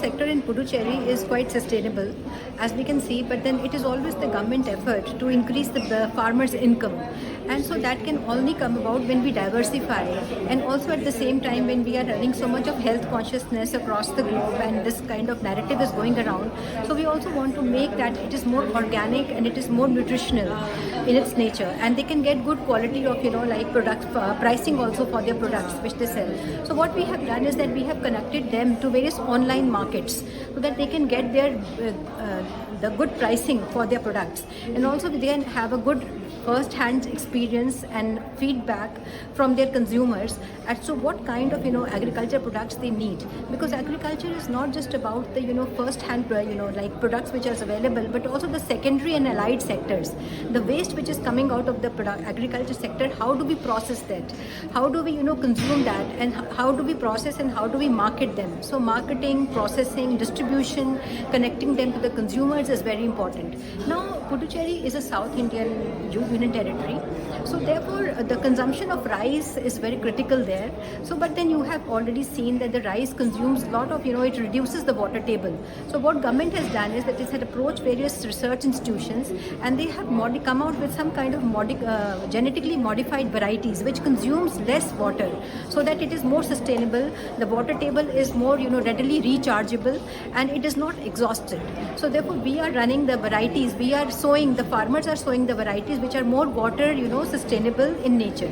sector in Puducherry is quite sustainable, as we can see, but then it is always the government effort to increase the farmers' income. And so that can only come about when we diversify, and also at the same time when we are running so much of health consciousness across the globe and this kind of narrative is going around. So we also want to make that it is more organic and it is more nutritional in its nature, and they can get good quality of like product pricing also for their products which they sell. So what we have done is that we have connected them to various online markets so that they can get their the good pricing for their products, and also they can have a good first-hand experience and feedback from their consumers as to what kind of agriculture products they need, because agriculture is not just about the first-hand like products which are available, but also the secondary and allied sectors, the waste which is coming out of the agriculture sector. How do we process that? How do we consume that? And how do we process and how do we market them? So marketing, processing, distribution, connecting them to the consumers is very important. Now Puducherry is a South Indian union territory, so therefore the consumption of rice is very critical there. So but then you have already seen that the rice consumes a lot of it reduces the water table. So what government has done is that it has approached various research institutions, and they have come out with some kind of genetically modified varieties which consumes less water, so that it is more sustainable. The water table is more readily rechargeable, and it is not exhausted. So therefore we are running the varieties, the farmers are sowing the varieties which are more water sustainable in nature.